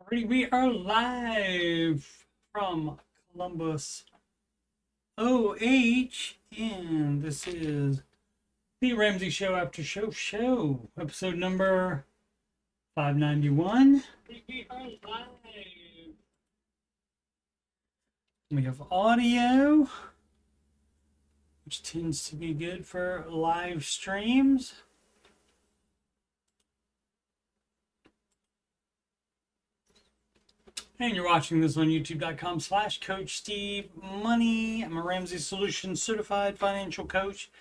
Alrighty, we are live from Columbus, OH, and this is the Ramsey Show After Show, episode number 591. We are live. We have audio, which tends to be good for live streams. And you're watching this on youtube.com/coachstevemoney. I'm a Ramsey Solutions certified financial coach,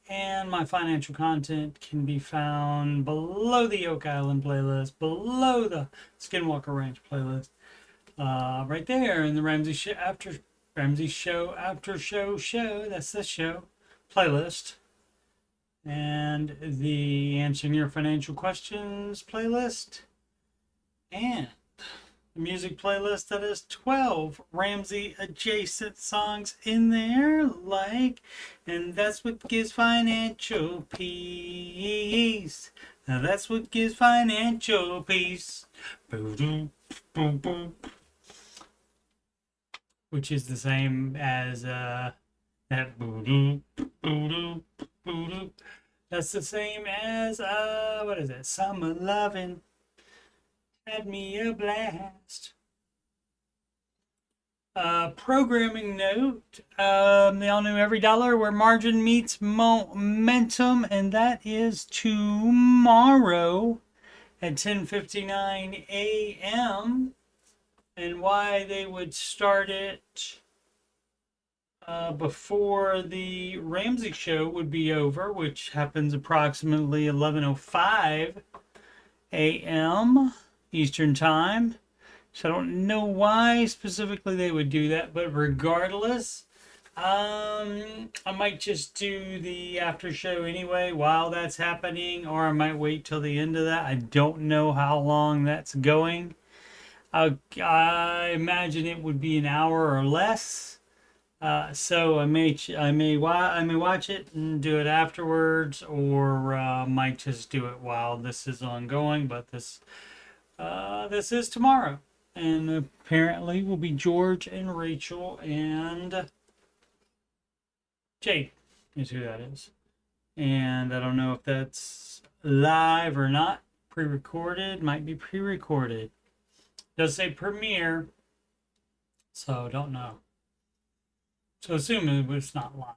and my financial content can be found below the Oak Island playlist, below the Skinwalker Ranch playlist, right there in the Ramsey Show After Show. That's this show playlist, and the Answering Your Financial Questions playlist, and music playlist that has 12 Ramsey adjacent songs in there, and that's what gives financial peace. Now that's what gives financial peace. Which is the same as that. That's the same as what is it? Summer Lovin'. Had me a blast. Programming note, they all know every dollar where margin meets momentum, and that is tomorrow at 10:59 a.m. And why they would start it before the Ramsey show would be over, which happens approximately 11:05 a.m. Eastern time. So I don't know why specifically they would do that, but regardless, I might just do the after show anyway while that's happening, or I might wait till the end of that. I don't know how long that's going. I imagine it would be an hour or less. So I may watch it and do it afterwards, or might just do it while this is ongoing. But this is tomorrow, and apparently will be George and Rachel and Jade is who that is. And I don't know if that's live or not. Pre-recorded, might be pre-recorded. Does say premiere, so don't know. So assuming it's not live.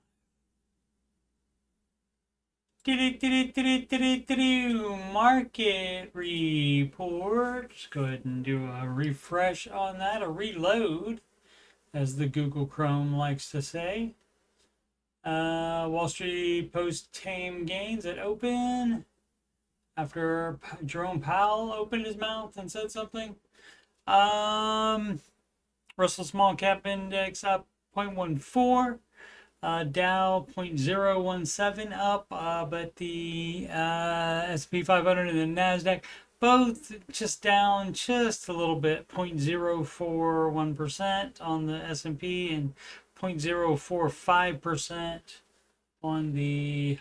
Market report. Go ahead and do a refresh on that, a reload, as the Google Chrome likes to say. Wall Street post tame gains at open after Jerome Powell opened his mouth and said something. Russell Small Cap Index up 0.14. Dow 0.017 up, but the S&P 500 and the NASDAQ both just down just a little bit, 0.041% on the S&P and 0.045% on the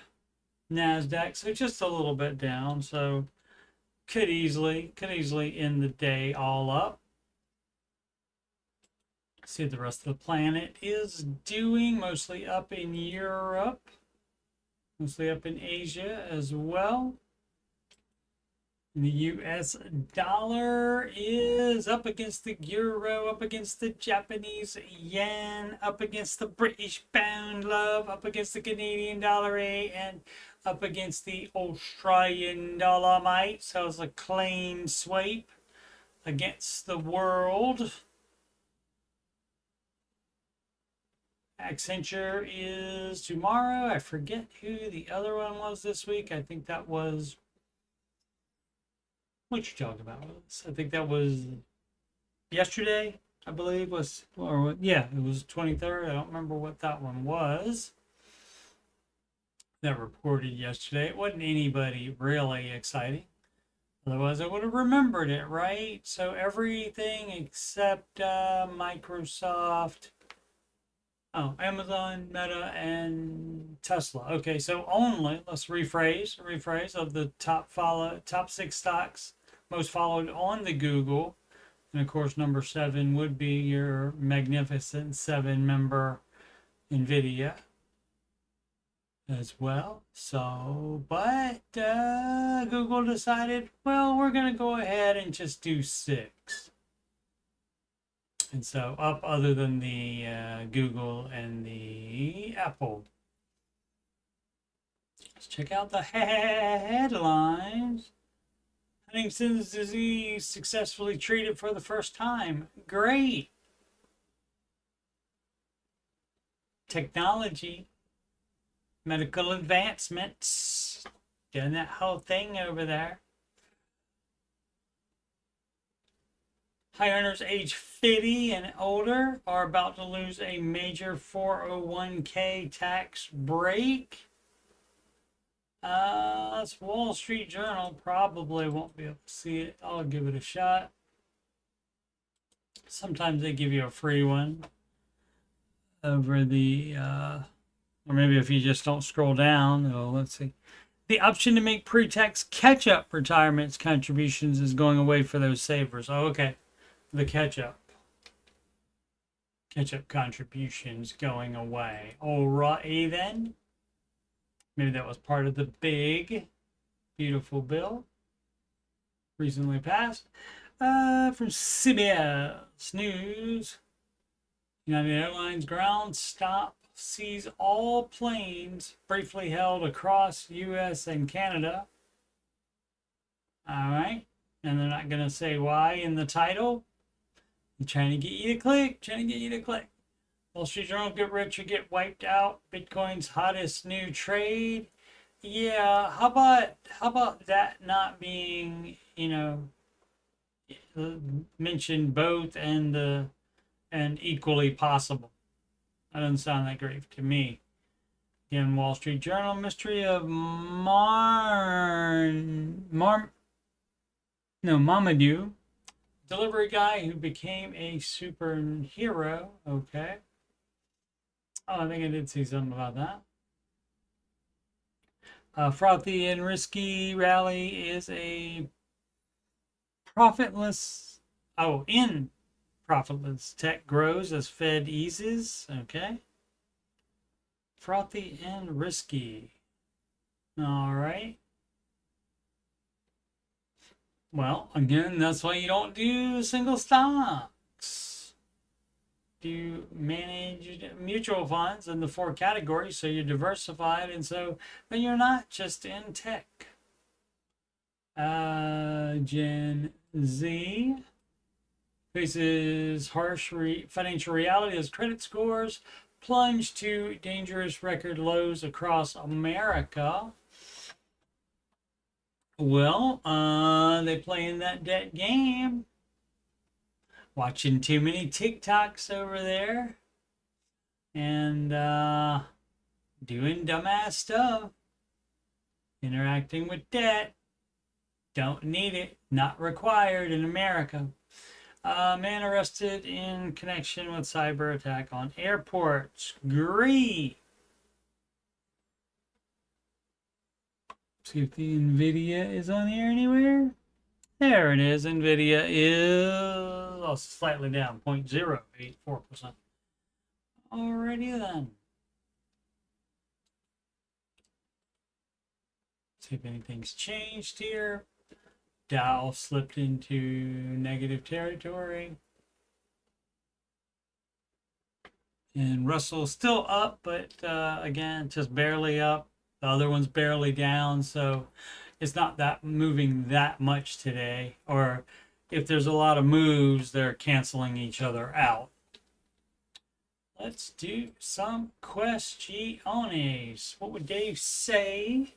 NASDAQ. So just a little bit down. So could easily end the day all up. See what the rest of the planet is doing. Mostly up in Europe, mostly up in Asia as well. The US dollar is up against the euro, up against the Japanese yen, up against the British pound, love, up against the Canadian dollar, and up against the Australian dollar, mate. So it's a clean sweep against the world. Accenture is tomorrow. I forget who the other one was this week. I think that was, what you talking about? I think that was yesterday, I believe, yeah, it was 23rd. I don't remember what that one was that reported yesterday. It wasn't anybody really exciting. Otherwise, I would have remembered it, right? So everything except Microsoft, Amazon, Meta, and Tesla. Okay, so only, let's rephrase of the top 6 stocks most followed on the Google. And of course, number 7 would be your magnificent 7-member NVIDIA as well. So, but Google decided, well, we're going to go ahead and just do 6. And so up other than the Google and the Apple. Let's check out the headlines. Huntington's disease successfully treated for the first time. Great. Technology. Medical advancements. Doing that whole thing over there. High earners age 50 and older are about to lose a major 401k tax break. That's Wall Street Journal. Probably won't be able to see it. I'll give it a shot. Sometimes they give you a free one over the, or maybe if you just don't scroll down. Oh, let's see. The option to make pre-tax catch-up retirement contributions is going away for those savers. Oh, okay. The catch-up contributions going away. Alrighty then. Maybe that was part of the big, beautiful bill recently passed. From CBS News, United Airlines ground stop sees all planes briefly held across U.S. and Canada. All right. And they're not going to say why in the title. They're trying to get you to click, Wall Street Journal, get rich or get wiped out. Bitcoin's hottest new trade. Yeah, how about that not being, mentioned both and equally possible? That doesn't sound that great to me. Again, Wall Street Journal, mystery of Mamadou, delivery guy who became a superhero. Okay. Oh, I think I did see something about that. Frothy and risky rally is a profitless. Profitless tech grows as Fed eases. Okay. Frothy and risky. All right. Well, again, that's why you don't do single stocks. You manage mutual funds in the 4 categories, so you're diversified, and so, but you're not just in tech. Gen Z faces harsh financial reality as credit scores plunge to dangerous record lows across America. Well, they playing that debt game. Watching too many TikToks over there. And doing dumbass stuff. Interacting with debt. Don't need it. Not required in America. Man arrested in connection with cyber attack on airports. Great. See if the NVIDIA is on here anywhere. There it is. NVIDIA is slightly down, 0.084%. Alrighty then. See if anything's changed here. Dow slipped into negative territory. And Russell still up, but again, just barely up. The other one's barely down, so it's not that moving that much today. Or if there's a lot of moves, they're canceling each other out. Let's do some questiones. What would Dave say?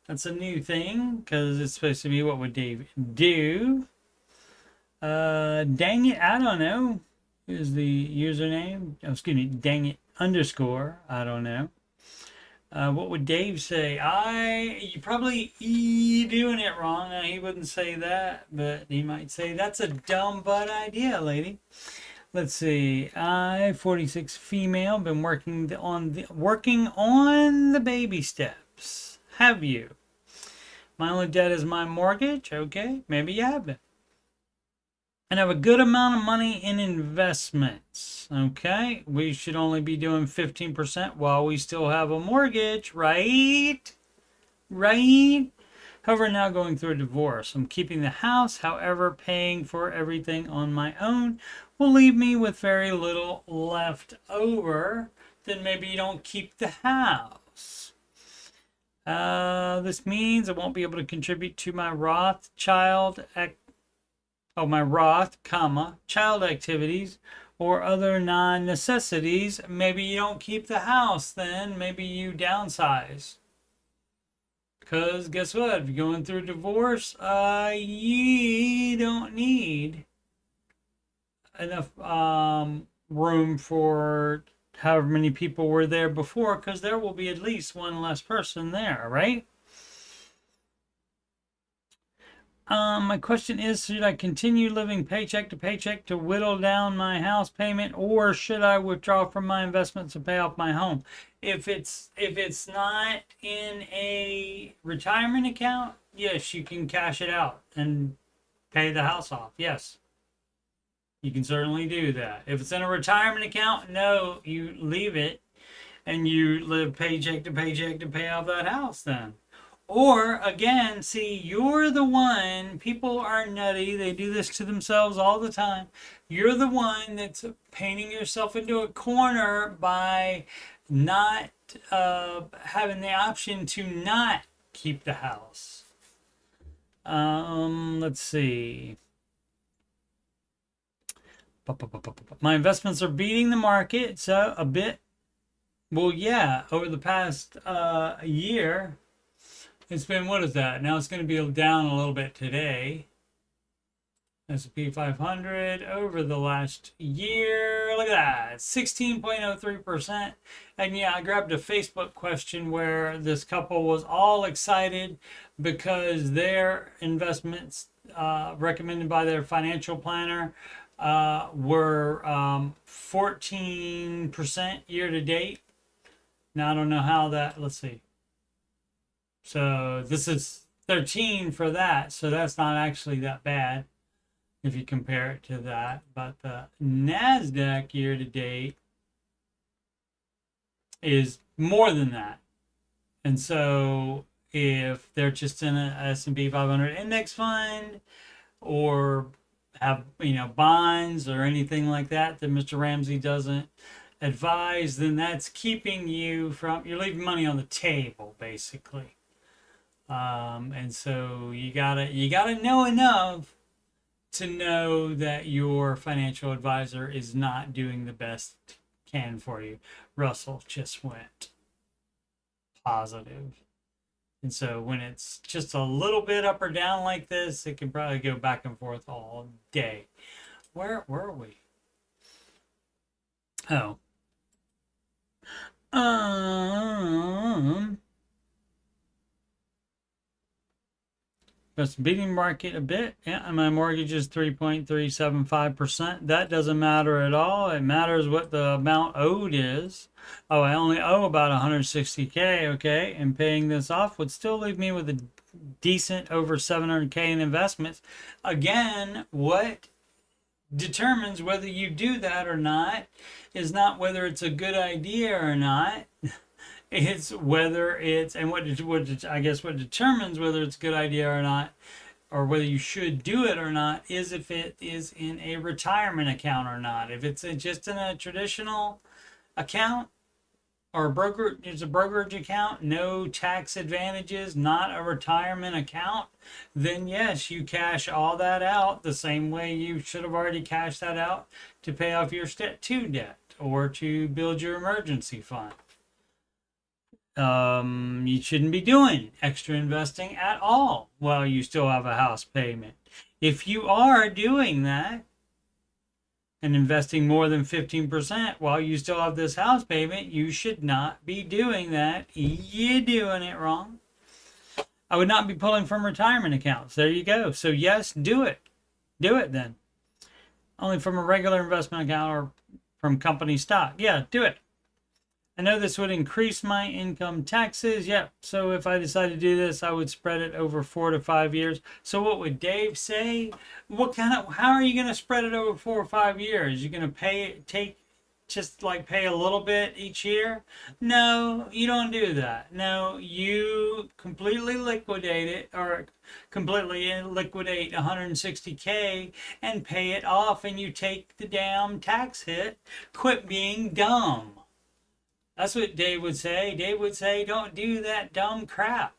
That's a new thing, because it's supposed to be what would Dave do. Dang it, I don't know. Is the username? Oh, excuse me, dang it _ I don't know. What would Dave say? You probably doing it wrong. Now, he wouldn't say that, but he might say that's a dumb butt idea, lady. Let's see. 46 female, been working on the baby steps. Have you? My only debt is my mortgage. Okay, maybe you have been. and have a good amount of money in investments. Okay, we should only be doing 15% while we still have a mortgage, right? Right? However, now going through a divorce, I'm keeping the house. However, paying for everything on my own will leave me with very little left over. Then maybe you don't keep the house. This means I won't be able to contribute to my Roth child child activities or other non-necessities. Maybe you don't keep the house then. Maybe you downsize. Because guess what? If you're going through a divorce, you don't need enough room for however many people were there before, because there will be at least one less person there, right? My question is, should I continue living paycheck to paycheck to whittle down my house payment, or should I withdraw from my investments to pay off my home? If it's not in a retirement account, yes, you can cash it out and pay the house off. Yes, you can certainly do that. If it's in a retirement account, no, you leave it and you live paycheck to paycheck to pay off that house then. Or again, see, you're the one, people are nutty. They do this to themselves all the time. You're the one that's painting yourself into a corner by not having the option to not keep the house. Let's see. My investments are beating the market, so a bit. Well, yeah, over the past year. It's been, what is that? Now it's going to be down a little bit today. S&P 500 over the last year. Look at that, 16.03%. And yeah, I grabbed a Facebook question where this couple was all excited because their investments recommended by their financial planner were 14% year to date. Now I don't know how that, let's see. So this is 13 for that. So that's not actually that bad if you compare it to that. But the NASDAQ year to date is more than that. And so if they're just in a S&P 500 index fund or have, bonds or anything like that Mr. Ramsey doesn't advise, then that's keeping you from, you're leaving money on the table, basically. And so you gotta know enough to know that your financial advisor is not doing the best can for you. Russell just went positive. And so when it's just a little bit up or down like this, it can probably go back and forth all day. Where were we? Oh. That's beating market a bit. Yeah, and my mortgage is 3.375%. That doesn't matter at all. It matters what the amount owed is. Oh, I only owe about 160K, okay? And paying this off would still leave me with a decent over 700K in investments. Again, what determines whether you do that or not is not whether it's a good idea or not. It's whether it's, and what I guess what determines whether it's a good idea or not, or whether you should do it or not, is if it is in a retirement account or not. If it's just in a traditional account or it's a brokerage account, no tax advantages, not a retirement account, then yes, you cash all that out the same way you should have already cashed that out to pay off your Step 2 debt or to build your emergency fund. You shouldn't be doing extra investing at all while you still have a house payment. If you are doing that and investing more than 15% while you still have this house payment, you should not be doing that. You're doing it wrong. I would not be pulling from retirement accounts. There you go. So yes, do it. Do it then. Only from a regular investment account or from company stock. Yeah, do it. I know this would increase my income taxes. Yep. So if I decide to do this, I would spread it over 4 to 5 years. So what would Dave say? How are you going to spread it over 4 or 5 years? You're going to just like pay a little bit each year? No, you don't do that. No, you completely liquidate it, or completely liquidate 160K and pay it off, and you take the damn tax hit. Quit being dumb. That's what Dave would say. Dave would say, don't do that dumb crap.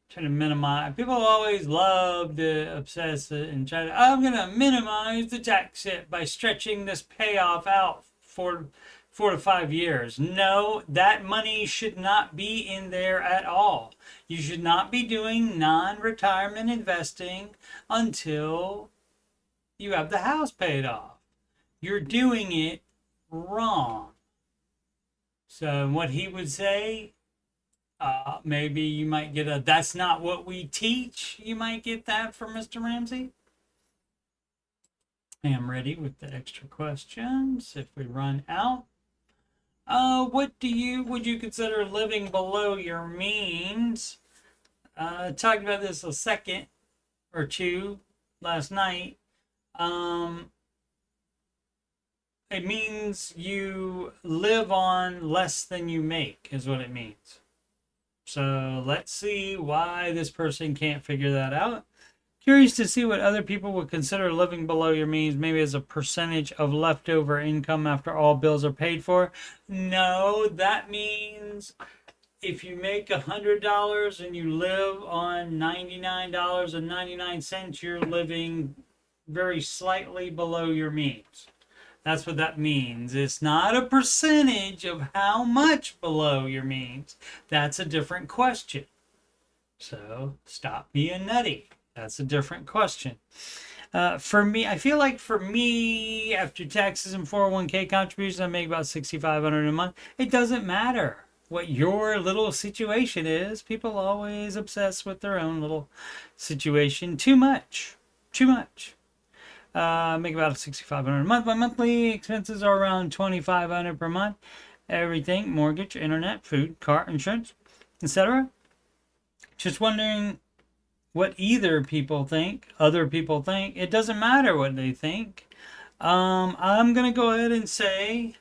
Trying to minimize. People always love to obsess and try to, I'm going to minimize the tax hit by stretching this payoff out for 4 to 5 years. No, that money should not be in there at all. You should not be doing non-retirement investing until you have the house paid off. You're doing it wrong. So what he would say, maybe you might get a, that's not what we teach. You might get that from Mr. Ramsey. I am ready with the extra questions if we run out. Would you consider living below your means? Talked about this a second or two last night. It means you live on less than you make, is what it means. So let's see why this person can't figure that out. Curious to see what other people would consider living below your means, maybe as a percentage of leftover income after all bills are paid for. No, that means if you make $100 and you live on $99.99, you're living very slightly below your means. That's what that means. It's not a percentage of how much below your means. That's a different question. So stop being nutty. That's a different question. For me, I feel like for me, after taxes and 401k contributions, I make about $6,500 a month. It doesn't matter what your little situation is. People always obsess with their own little situation too much. Make about $6,500 a month. My monthly expenses are around $2,500 per month. Everything: mortgage, internet, food, car insurance, etc. Just wondering what other people think. It doesn't matter what they think. I'm gonna go ahead and say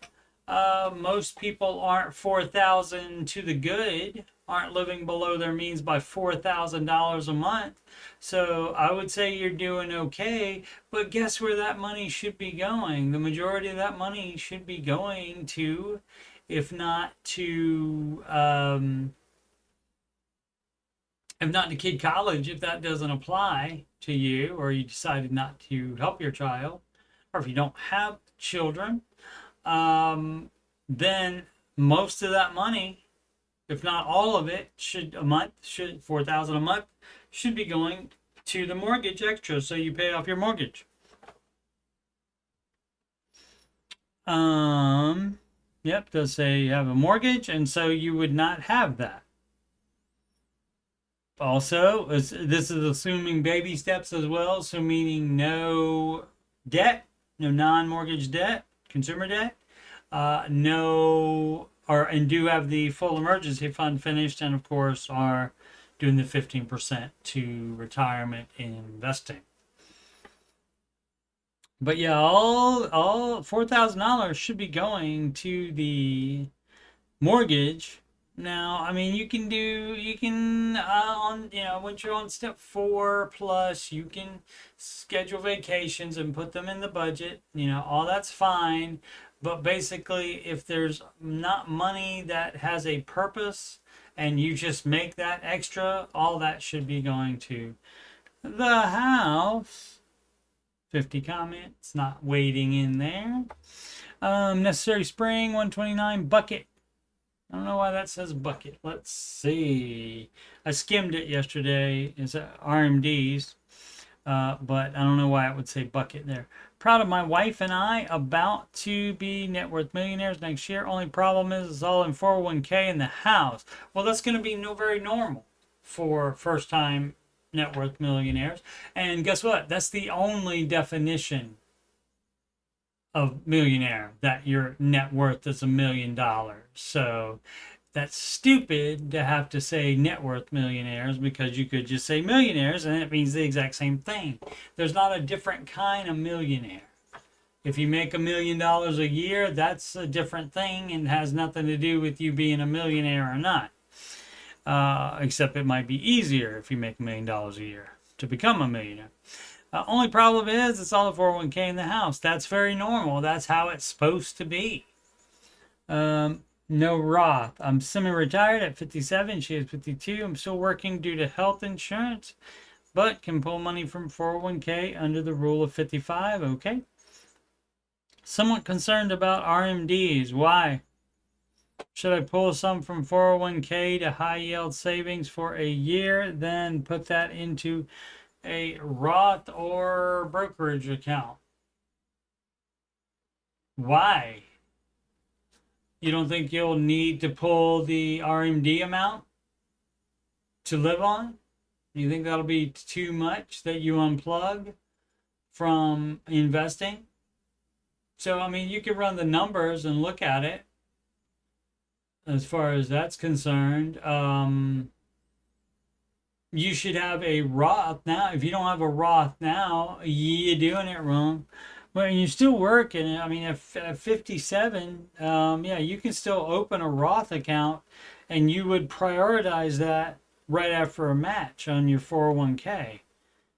most people aren't 4,000 to the good, aren't living below their means by $4,000 a month. So I would say you're doing okay, but guess where that money should be going? The majority of that money should be going to, if not to kid college, if that doesn't apply to you, or you decided not to help your child, or if you don't have children, then most of that money, if not all of it, $4,000 a month should be going to the mortgage extra, so you pay off your mortgage. Yep, does say you have a mortgage, and so you would not have that. Also, this is assuming baby steps as well, so meaning no debt, no non-mortgage debt, consumer debt, and do have the full emergency fund finished, and of course are doing the 15% to retirement investing. But yeah, all $4,000 should be going to the mortgage. Now, I mean, once you're on step 4 plus, you can schedule vacations and put them in the budget. All that's fine. But basically, if there's not money that has a purpose and you just make that extra, all that should be going to the house. 50 comments, not waiting in there. Necessary spring, 129. Bucket. I don't know why that says bucket. Let's see. I skimmed it yesterday. It's RMD's. But I don't know why it would say bucket there. Proud of my wife and I, about to be net worth millionaires next year. Only problem is it's all in 401k in the house. Well, that's going to be very normal for first time net worth millionaires. And guess what? That's the only definition a millionaire, that your net worth is $1 million. So that's stupid to have to say net worth millionaires, because you could just say millionaires and it means the exact same thing. There's not a different kind of millionaire. If you make $1 million a year, that's a different thing and has nothing to do with you being a millionaire or not. Except it might be easier if you make $1 million a year to become a millionaire. Only problem is it's all the 401k in the house. That's very normal. That's how it's supposed to be. No Roth. I'm semi-retired at 57. She is 52. I'm still working due to health insurance, but can pull money from 401k under the rule of 55. Okay. Somewhat concerned about RMDs. Why? Should I pull some from 401k to high yield savings for a year, then put that into a Roth or brokerage account? Why? You don't think you'll need to pull the RMD amount to live on? You think that'll be too much that you unplug from investing? So, I mean, you can run the numbers and look at it as far as that's concerned. You should have a Roth now. If you don't have a Roth now, you're doing it wrong. But you're still working. I mean, at 57, yeah, you can still open a Roth account, and you would prioritize that right after a match on your 401k.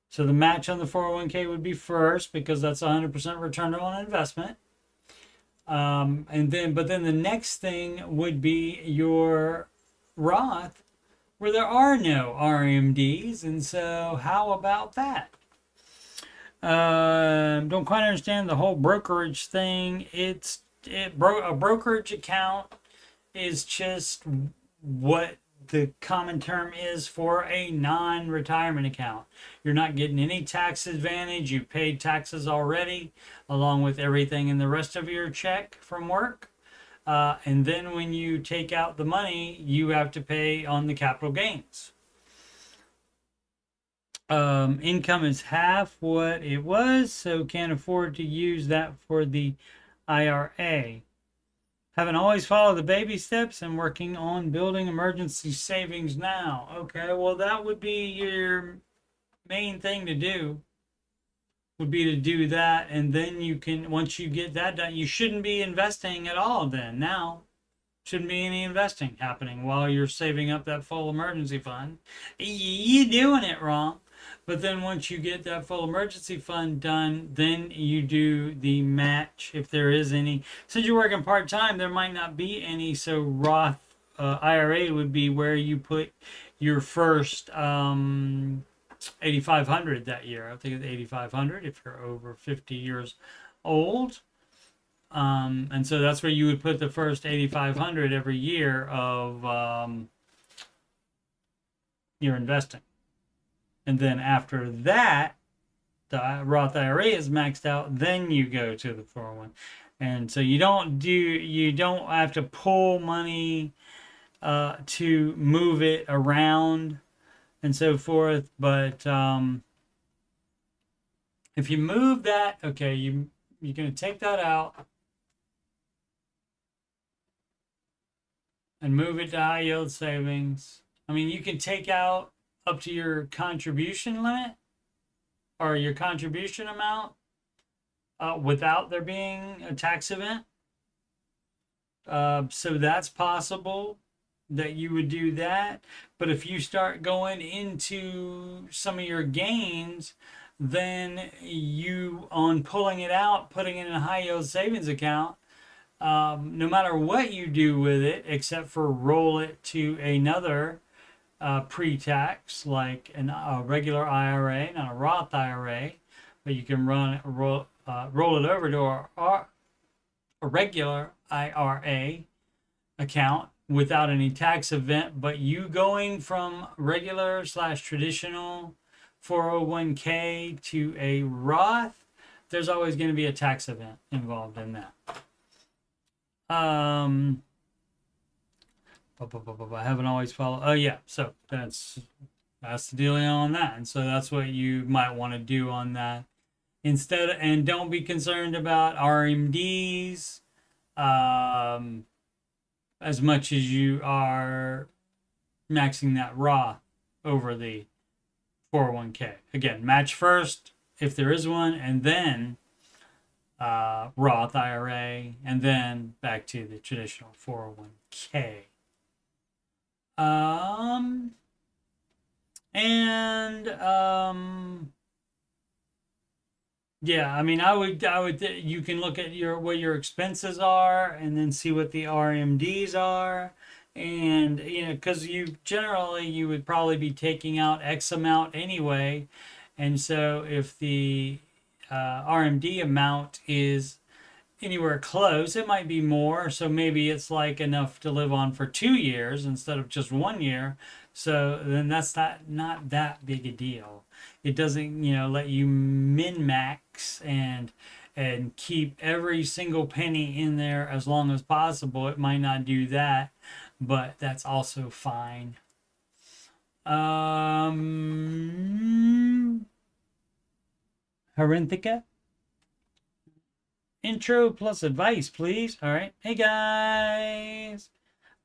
So the match on the 401k would be first, because that's 100% return on investment. But then the next thing would be your Roth, where there are no RMDs. And so how about that? Don't quite understand the whole brokerage thing. A brokerage account is just what the common term is for a non-retirement account. You're not getting any tax advantage. You paid taxes already, along with everything in the rest of your check from work. And then when you take out the money, you have to pay on the capital gains. Income is half what it was, so can't afford to use that for the IRA. Haven't always followed the baby steps and working on building emergency savings now. Okay, well, that would be your main thing to do, would be to do that. And then you can, once you get that done, you shouldn't be investing at all then. Now, shouldn't be any investing happening while you're saving up that full emergency fund. You're doing it wrong. But then once you get that full emergency fund done, then you do the match if there is any. Since you're working part-time, there might not be any. So Roth IRA would be where you put your first 8,500 that year. I think it's 8,500 if you're over 50 years old. And so that's where you would put the first 8,500 every year of your investing. And then after that, the Roth IRA is maxed out, then you go to the 401. And so you don't have to pull money to move it around and so forth. But if you move that, okay, you're going to take that out and move it to high yield savings. I mean, you can take out up to your contribution limit or your contribution amount without there being a tax event. So that's possible that you would do that. But if you start going into some of your gains, then you, on pulling it out, putting it in a high yield savings account, no matter what you do with it, except for roll it to another pre-tax, like a regular IRA, not a Roth IRA, but you can roll it over to a regular IRA account without any tax event. But you going from regular / traditional 401k to a Roth, there's always going to be a tax event involved in that. I haven't always followed. Oh yeah, so that's the deal on that, and so that's what you might want to do on that and don't be concerned about RMDs as much as you are maxing that Raw over the 401k. Again, match first if there is one, and then Roth IRA, and then back to the traditional 401k. Yeah, I mean, you can look at what your expenses are, and then see what the RMDs are, and because you would probably be taking out X amount anyway, and so if the RMD amount is anywhere close, it might be more. So maybe it's like enough to live on for 2 years instead of just 1 year. So then that's not that big a deal. It doesn't, let you min max and keep every single penny in there as long as possible. It might not do that, but that's also fine. Harinthika? Intro plus advice, please. All right. Hey, guys.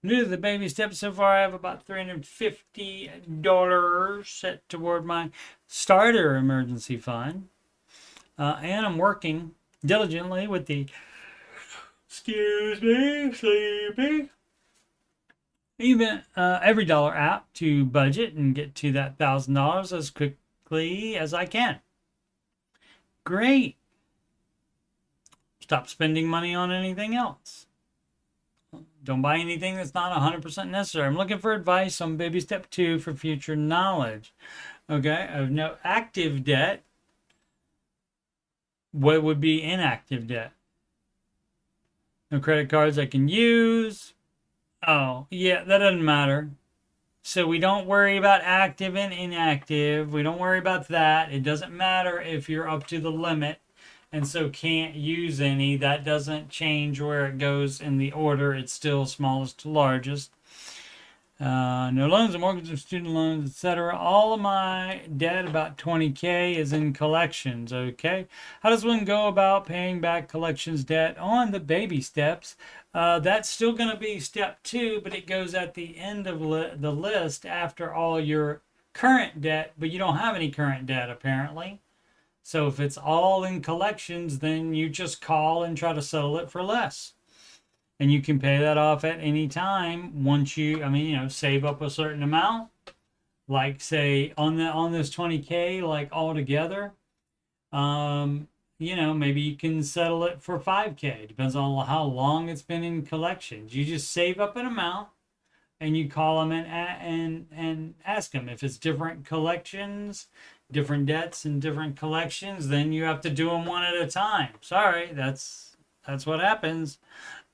New to the baby steps so far. I have about $350 set toward my starter emergency fund. And I'm working diligently with the, excuse me, sleepy, even every dollar app to budget and get to that $1,000 as quickly as I can. Great. Stop spending money on anything else. Don't buy anything that's not 100% necessary. I'm looking for advice on baby step 2 for future knowledge. Okay, I have no active debt. What would be inactive debt? No credit cards I can use. Oh, yeah, that doesn't matter. So we don't worry about active and inactive. We don't worry about that. It doesn't matter if you're up to the limit and so can't use any. That doesn't change where it goes in the order. It's still smallest to largest. No loans, mortgages, student loans, etc. All of my debt, about 20K, is in collections. Okay, how does one go about paying back collections debt on the baby steps? That's still going to be step 2, but it goes at the end of the list after all your current debt, but you don't have any current debt apparently. So if it's all in collections, then you just call and try to settle it for less. And you can pay that off at any time once you, save up a certain amount. Like say on this 20K, like all together, maybe you can settle it for 5K. Depends on how long it's been in collections. You just save up an amount and you call them and ask them if it's different collections, different debts and different collections, then you have to do them one at a time. Sorry, that's what happens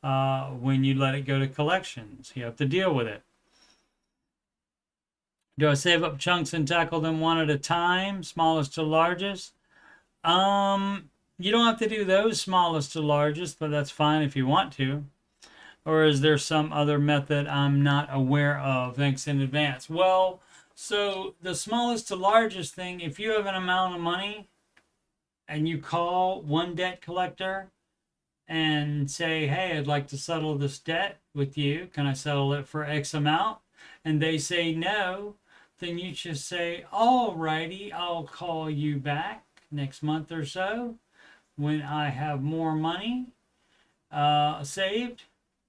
when you let it go to collections. You have to deal with it. Do I save up chunks and tackle them one at a time, smallest to largest? You don't have to do those smallest to largest, but that's fine if you want to. Or is there some other method I'm not aware of? Thanks in advance. Well, so the smallest to largest thing, if you have an amount of money and you call one debt collector and say, hey, I'd like to settle this debt with you. Can I settle it for X amount? And they say no, then you just say, all righty, I'll call you back next month or so when I have more money saved.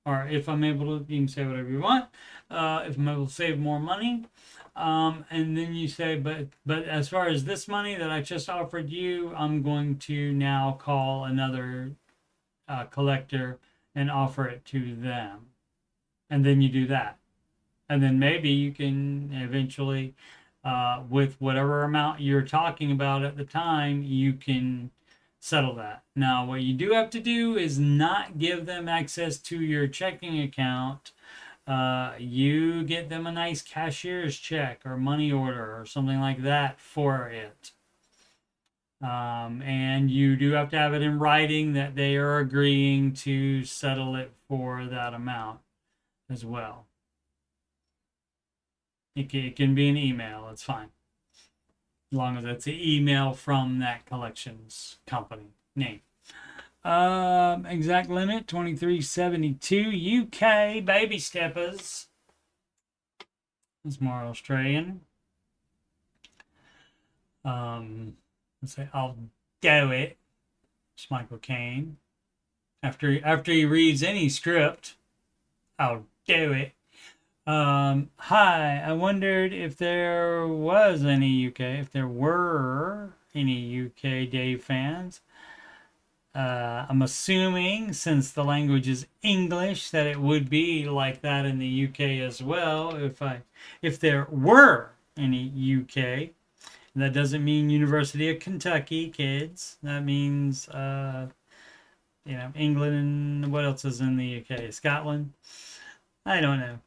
Or if I'm able to, you can say whatever you want. If I'm able to save more money. And then you say, but as far as this money that I just offered you, I'm going to now call another collector and offer it to them. And then you do that. And then maybe you can eventually, with whatever amount you're talking about at the time, you can settle that. Now, what you do have to do is not give them access to your checking account. You get them a nice cashier's check or money order or something like that for it. And you do have to have it in writing that they are agreeing to settle it for that amount as well. It can be an email. It's fine. as long as it's an email from that collections company name. Exact limit 2372 UK baby steppers. That's more Australian. Let's say I'll do it. It's Michael Caine. After he reads any script, I'll do it. Hi, I wondered if there were any UK Dave fans. I'm assuming, since the language is English, that it would be like that in the UK as well. If there were any UK, that doesn't mean University of Kentucky kids. That means England, and what else is in the UK? Scotland? I don't know.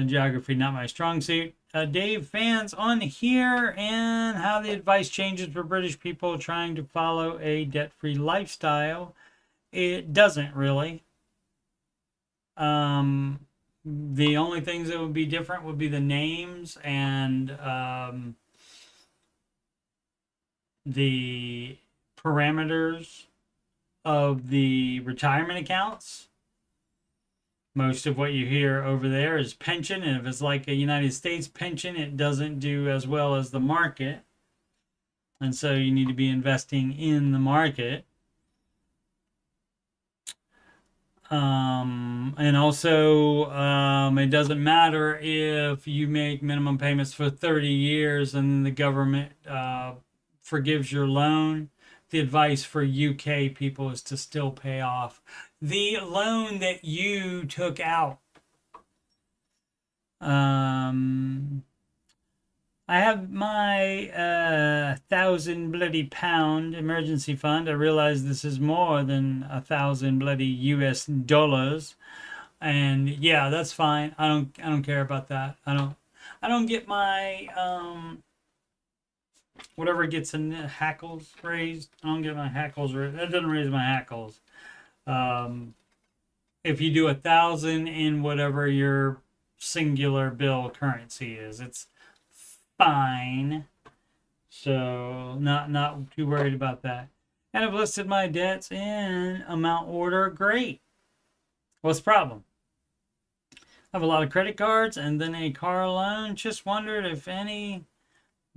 Geography, not my strong suit. Dave, fans on here and how the advice changes for British people trying to follow a debt-free lifestyle. It doesn't really. The only things that would be different would be the names and the parameters of the retirement accounts. Most of what you hear over there is pension, and if it's like a United States pension, it doesn't do as well as the market. And so you need to be investing in the market. And also, it doesn't matter if you make minimum payments for 30 years and the government forgives your loan. The advice for UK people is to still pay off the loan that you took out. I have my 1,000 bloody pound emergency fund. I realize this is more than 1,000 bloody US dollars, and yeah, that's fine. I don't care about that. I don't get my whatever gets in the hackles raised. I don't get my hackles raised. That doesn't raise my hackles. If you do 1,000 in whatever your singular bill currency is, it's fine. So not too worried about that. And I've listed my debts in amount order. Great. What's the problem? I have a lot of credit cards and then a car loan. Just wondered if anyone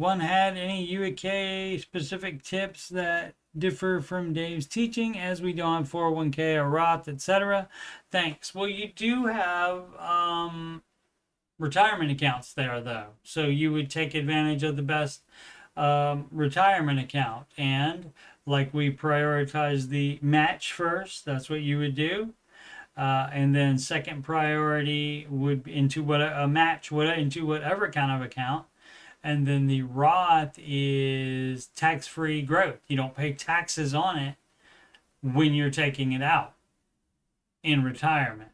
had any UK specific tips that differ from Dave's teaching, as we don't have 401k or Roth, etc. Thanks. Well, you do have retirement accounts there, though. So you would take advantage of the best retirement account. And like we prioritize the match first, that's what you would do. And then second priority would be into into whatever kind of account. And then the Roth is tax-free growth. You don't pay taxes on it when you're taking it out in retirement.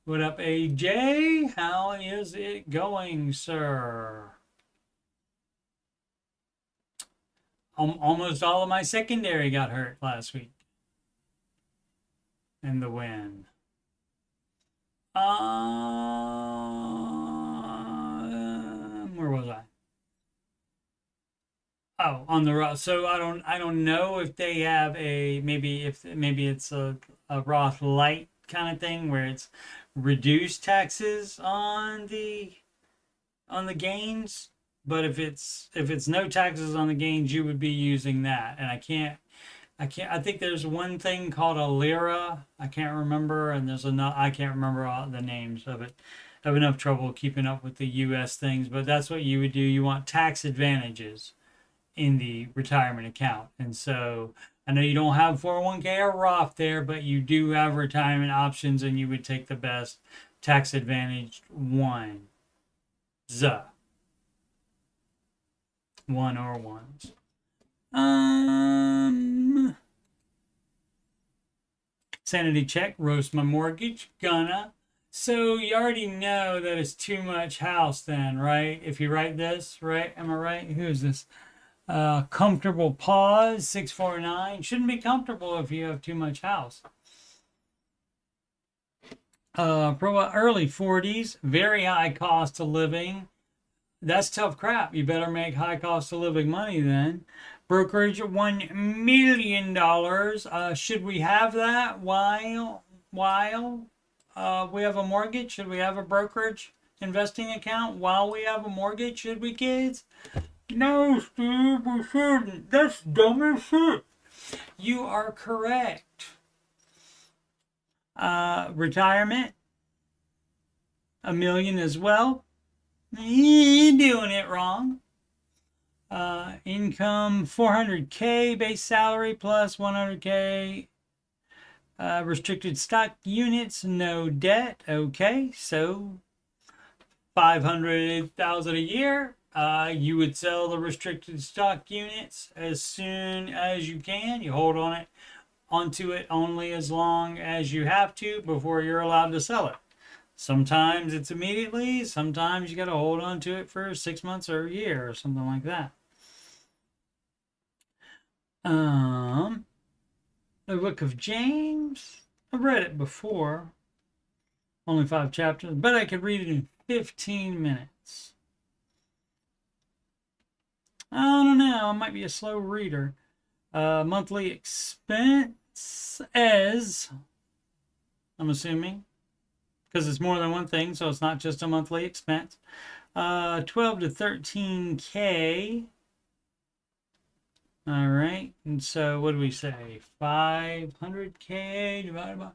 What up, AJ? How is it going, sir? Almost all of my secondary got hurt last week in the wind. Where was I? Oh, on the Roth. So I don't know if they have maybe it's a Roth Light kind of thing where it's reduced taxes on the gains. But if it's no taxes on the gains, you would be using that. And I think there's one thing called a lira. I can't remember, and I can't remember all the names of it. I have enough trouble keeping up with the U.S. things, but that's what you would do. You want tax advantages in the retirement account. And so I know you don't have 401k or Roth there, but you do have retirement options, and you would take the best tax advantaged one. One or ones. Sanity check, roast my mortgage, gonna. So you already know that it's too much house then, right? If you write this, right? Am I right? Who is this? Comfortable pause, 649. Shouldn't be comfortable if you have too much house. Early 40s, very high cost of living. That's tough crap. You better make high cost of living money then. Brokerage at $1 million. Should we have that while we have a mortgage? Should we have a brokerage investing account while we have a mortgage? Should we, kids? No, Steve, we shouldn't. That's dumb as shit. You are correct. Retirement, $1 million as well. You're doing it wrong. Income, $400K base salary plus $100K restricted stock units, no debt. Okay, so $500,000 a year. You would sell the restricted stock units as soon as you can. You hold onto it only as long as you have to before you're allowed to sell it. Sometimes it's immediately. Sometimes you got to hold on to it for 6 months or a year or something like that. The Book of James. I've read it before. Only 5 chapters, but I could read it in 15 minutes. I don't know. I might be a slow reader. Monthly expense as, I'm assuming, because it's more than one thing, so it's not just a monthly expense. 12 to 13K. All right, and so what do we say? 500K divided by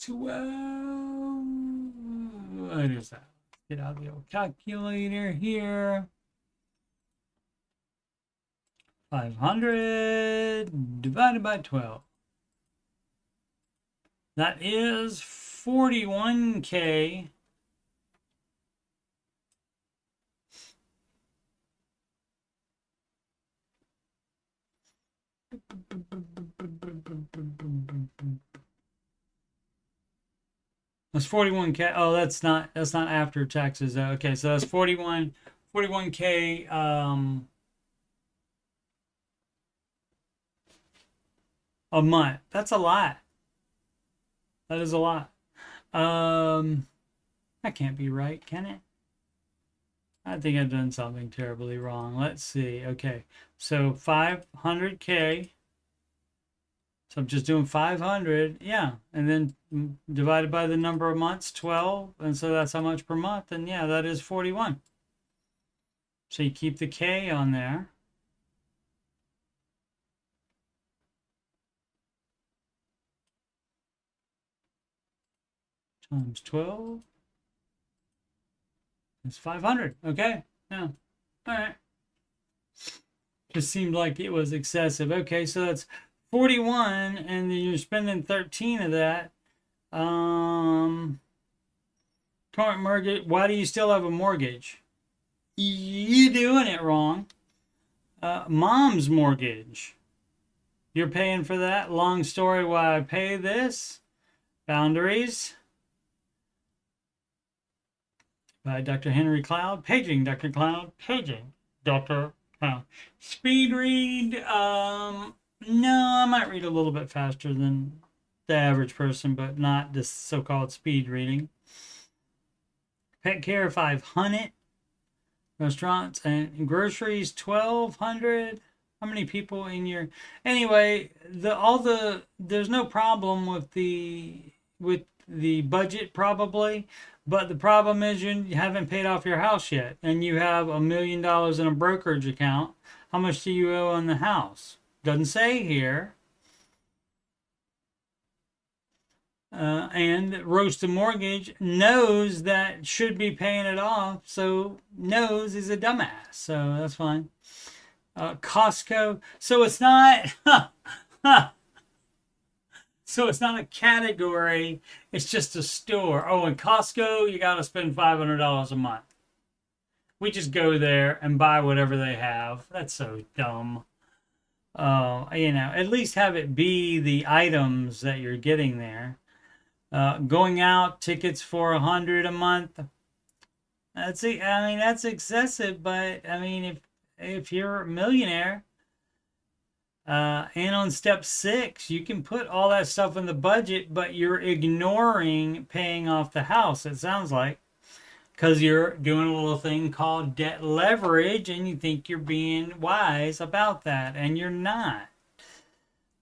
12. What is that? Get out the old calculator here. 500 divided by 12. That is 41K. That's 41K. Oh, that's not after taxes. Okay, so that's 41K a month. That's a lot. That is a lot. That can't be right, can it? I think I've done something terribly wrong. Let's see. Okay, so 500K. So I'm just doing 500, yeah, and then divided by the number of months, 12, and so that's how much per month, and yeah, that is 41. So you keep the K on there. Times 12. It's 500. Okay, yeah, all right. Just seemed like it was excessive. Okay, so that's 41, and then you're spending 13 of that. Current mortgage. Why do you still have a mortgage? You're doing it wrong. Mom's mortgage. You're paying for that. Long story why I pay this. Boundaries. By Dr. Henry Cloud. Paging Dr. Cloud. Paging Dr. Cloud. Speed read. No, I might read a little bit faster than the average person, but not this so-called speed reading. Pet care, 500. Restaurants and groceries, 1,200. How many people in your... Anyway, there's no problem with the budget probably, but the problem is you haven't paid off your house yet, and you have $1 million in a brokerage account. How much do you owe on the house? Doesn't say here. And Roast a Mortgage knows that should be paying it off, so knows is a dumbass, so that's fine. Costco, so it's not so it's not a category, it's just a store. Oh, and Costco, you got to spend $500 a month. We just go there and buy whatever they have. That's so dumb. At least have it be the items that you're getting there. Going out, tickets for $100 a month. That's excessive, but I mean, if you're a millionaire, and on step 6, you can put all that stuff in the budget, but you're ignoring paying off the house, it sounds like. because you're doing a little thing called debt leverage and you think you're being wise about that, and you're not.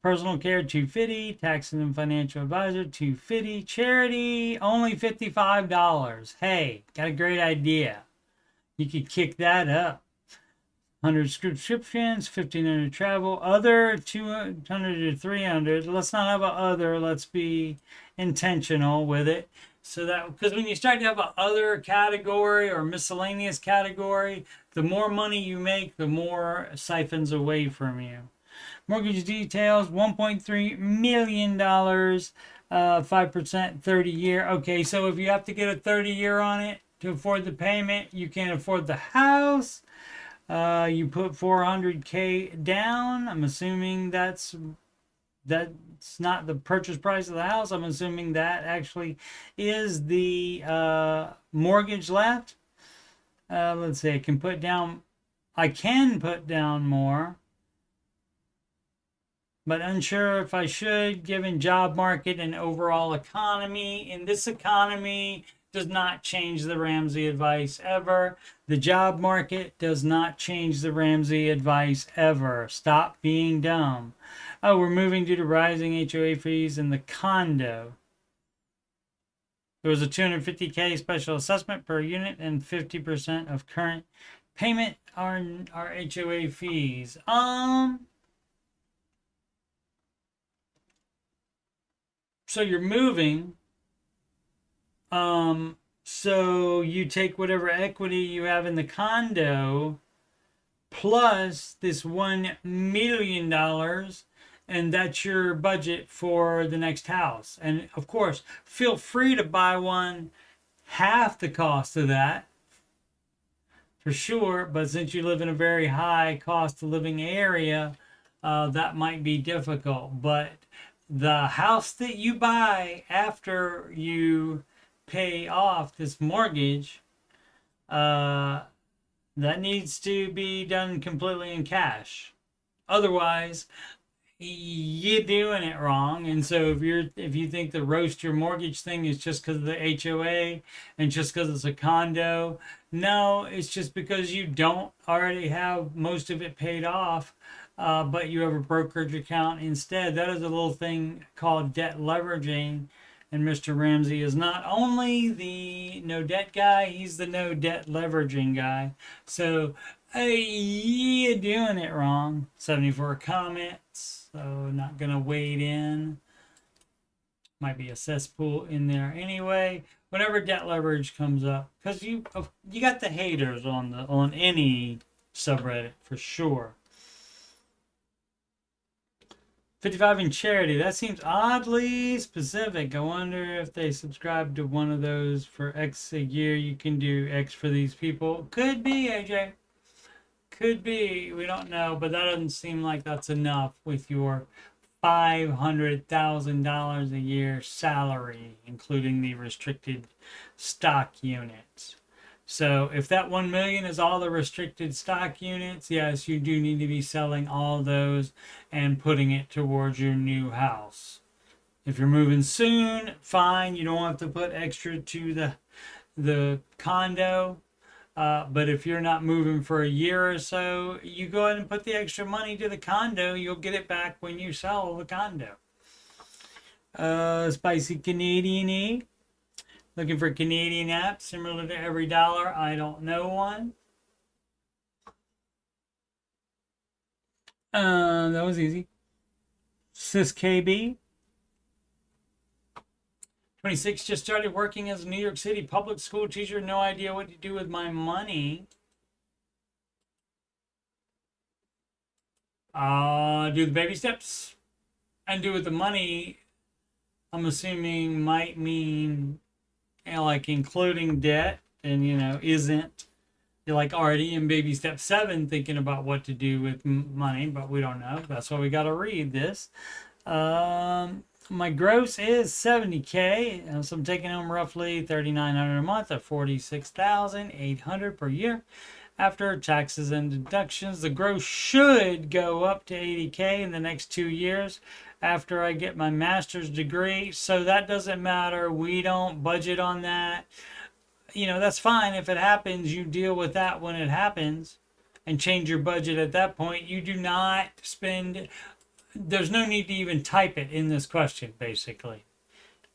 Personal care, $250. Taxes and financial advisor, $250. Charity, only $55. Hey, got a great idea. You could kick that up. 100 subscriptions, 1,500 travel, other 200 to 300. Let's not have a other. Let's be intentional with it. So that, because when you start to have a other category or miscellaneous category, the more money you make, the more siphons away from you. Mortgage details, $1.3 million, 5%, 30-year. Okay, so if you have to get a 30-year on it to afford the payment, you can't afford the house. You put $400K down. I'm assuming that's not the purchase price of the house. I'm assuming that actually is the mortgage left. Let's see. I can put down more, but unsure if I should, given job market and overall economy. In this economy, does not change the Ramsey advice ever. The job market does not change the Ramsey advice ever. Stop being dumb. Oh, we're moving due to rising HOA fees in the condo. There was a $250K special assessment per unit, and 50% of current payment are HOA fees. So you're moving. So you take whatever equity you have in the condo plus this $1 million, and that's your budget for the next house. And of course, feel free to buy one half the cost of that, for sure. But since you live in a very high cost of living area, that might be difficult. But the house that you buy after you pay off this mortgage, that needs to be done completely in cash. Otherwise, you're doing it wrong. And so if you think the roast your mortgage thing is just because of the HOA and just because it's a condo, no, it's just because you don't already have most of it paid off, but you have a brokerage account instead. That is a little thing called debt leveraging. And Mr. Ramsey is not only the no debt guy, he's the no debt leveraging guy. So, you're doing it wrong. 74 comments, so not going to wade in. Might be a cesspool in there anyway. Whenever debt leverage comes up, because you got the haters on any subreddit for sure. 55 in charity. That seems oddly specific. I wonder if they subscribe to one of those for X a year. You can do X for these people. Could be, AJ. Could be. We don't know. But that doesn't seem like that's enough with your $500,000 a year salary, including the restricted stock units. So if that 1 million is all the restricted stock units, yes, you do need to be selling all those and putting it towards your new house. If you're moving soon, fine. You don't have to put extra to the condo. But if you're not moving for a year or so, you go ahead and put the extra money to the condo. You'll get it back when you sell the condo. Spicy Canadian-y. Looking for Canadian apps similar to Every Dollar. I don't know one. That was easy. SysKB. 26, just started working as a New York City public school teacher. No idea what to do with my money. Do the baby steps and do with the money. I'm assuming might mean, like including debt, and isn't. You're like already in baby step 7 thinking about what to do with money, but we don't know. That's why we got to read this. My gross is $70K, so I'm taking home roughly $3,900 a month, at $46,800 per year. After taxes and deductions, the gross should go up to $80K in the next 2 years after I get my master's degree. So that doesn't matter. We don't budget on that. you know, that's fine. If it happens, you deal with that when it happens and change your budget at that point. You do not spend, there's no need to even type it in this question, basically.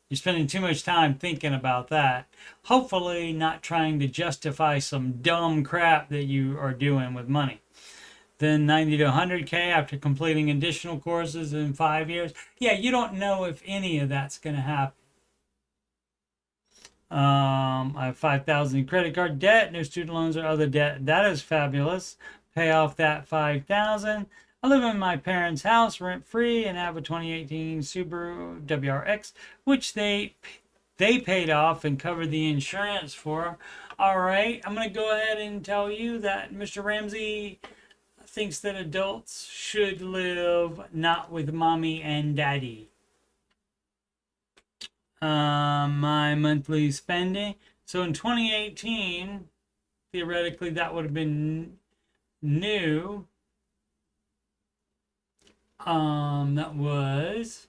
You're spending too much time thinking about that. Hopefully, not trying to justify some dumb crap that you are doing with money. Then 90 to 100K after completing additional courses in 5 years. Yeah, you don't know if any of that's going to happen. I have 5,000 in credit card debt, no student loans or other debt. That is fabulous. Pay off that 5,000. I live in my parents' house rent free and have a 2018 Subaru WRX, which they paid off and covered the insurance for. All right, I'm going to go ahead and tell you that Mr. Ramsey thinks that adults should live not with mommy and daddy. My monthly spending. So in 2018, theoretically, that would have been new. That was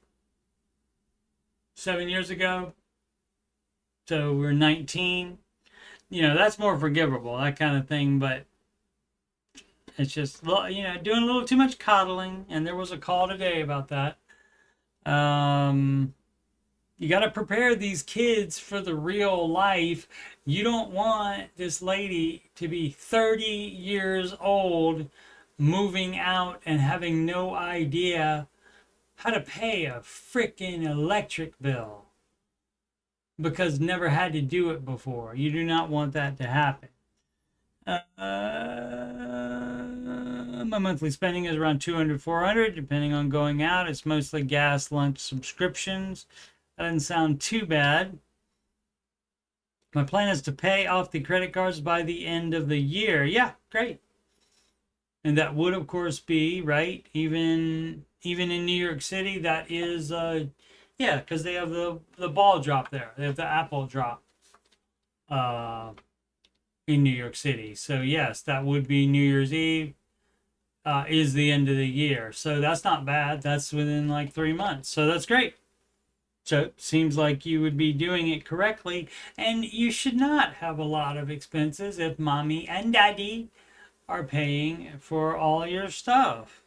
7 years ago. So we're 19. You know, that's more forgivable, that kind of thing. But it's just, you know, doing a little too much coddling. And there was a call today about that. You got to prepare these kids for the real life. You don't want this lady to be 30 years old, moving out and having no idea how to pay a freaking electric bill because never had to do it before. You do not want that to happen. My monthly spending is around 200, 400, depending on going out. It's mostly gas, lunch, subscriptions. That doesn't sound too bad. My plan is to pay off the credit cards by the end of the year. Yeah, great. And that would, of course, be, right, even in New York City, that is, yeah, because they have the ball drop there. They have the Apple drop in New York City. So, yes, that would be New Year's Eve is the end of the year. So that's not bad. That's within like 3 months. So that's great. So it seems like you would be doing it correctly. And you should not have a lot of expenses if mommy and daddy are paying for all your stuff.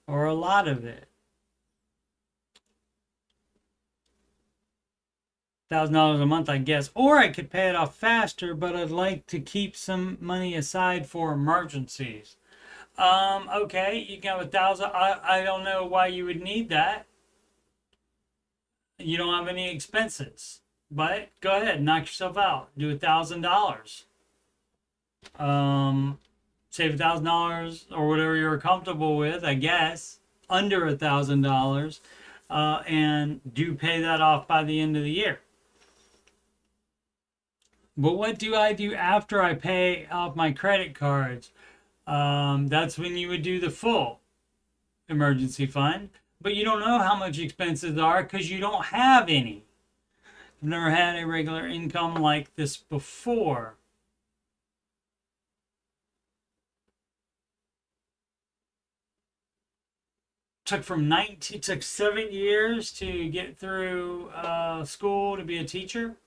Or a lot of it. $1,000 a month, I guess. Or I could pay it off faster, but I'd like to keep some money aside for emergencies. Okay, you can have 1,000. I don't know why you would need that. You don't have any expenses, but go ahead, knock yourself out. Do $1,000. Save $1,000 or whatever you're comfortable with, I guess, under $1,000, and do pay that off by the end of the year. But what do I do after I pay off my credit cards? That's when you would do the full emergency fund. But you don't know how much expenses are because you don't have any. I've never had a regular income like this before. Took 7 years to get through school to be a teacher.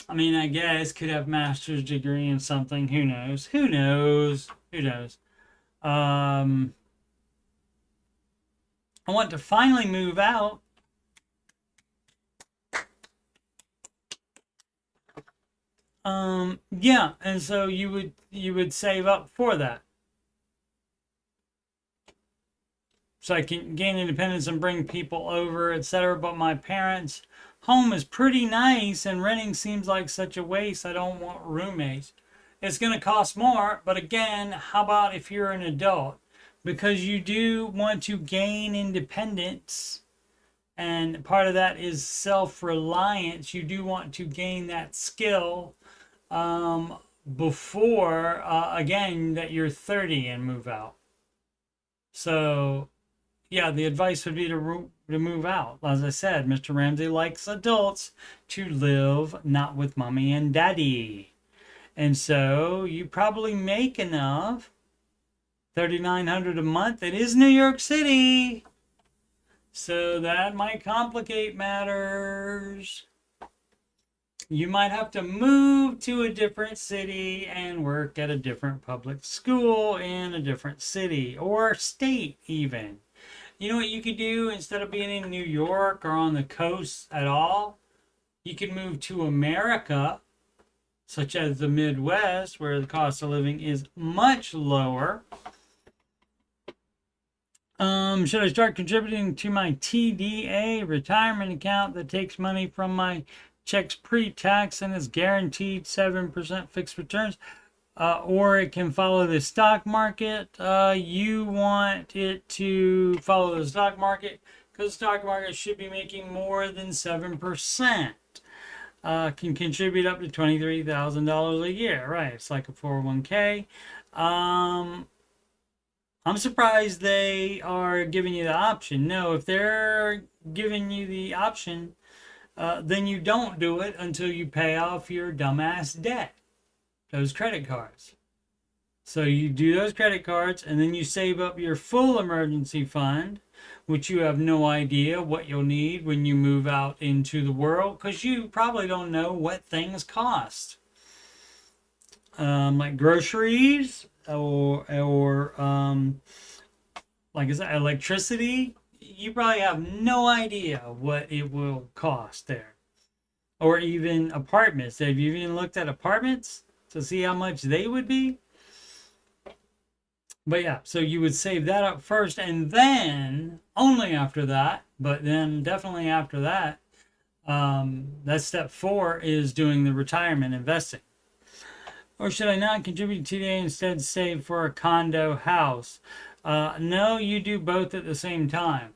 I mean, I guess could have master's degree in something. Who knows? Who knows? Who knows? I want to finally move out. Yeah, and so you would save up for that. So I can gain independence and bring people over, etc. But my parents' home is pretty nice and renting seems like such a waste. I don't want roommates. It's going to cost more, but again, how about if you're an adult? Because you do want to gain independence, and part of that is self-reliance. You do want to gain that skill before, again, that you're 30 and move out. So, yeah, the advice would be to move out. As I said, Mr. Ramsey likes adults to live not with mommy and daddy. And so you probably make enough. $3,900 a month. It is New York City. So that might complicate matters. You might have to move to a different city and work at a different public school in a different city or state even. You know what you could do instead of being in New York or on the coast at all? You could move to America, such as the Midwest, where the cost of living is much lower. Should I start contributing to my TDA retirement account that takes money from my checks pre-tax and is guaranteed 7% fixed returns? Or it can follow the stock market. You want it to follow the stock market because the stock market should be making more than 7%. Can contribute up to $23,000 a year. Right, it's like a 401k. I'm surprised they are giving you the option. No, if they're giving you the option, then you don't do it until you pay off your dumbass debt, those credit cards. So you do those credit cards and then you save up your full emergency fund, which you have no idea what you'll need when you move out into the world because you probably don't know what things cost. Like groceries or like I said, electricity, you probably have no idea what it will cost there. Or even apartments. Have you even looked at apartments to see how much they would be? But yeah, so you would save that up first and then only after that, but then definitely after that, that's step 4 is doing the retirement investing. Or should I not contribute today, instead save for a condo house? No, you do both at the same time.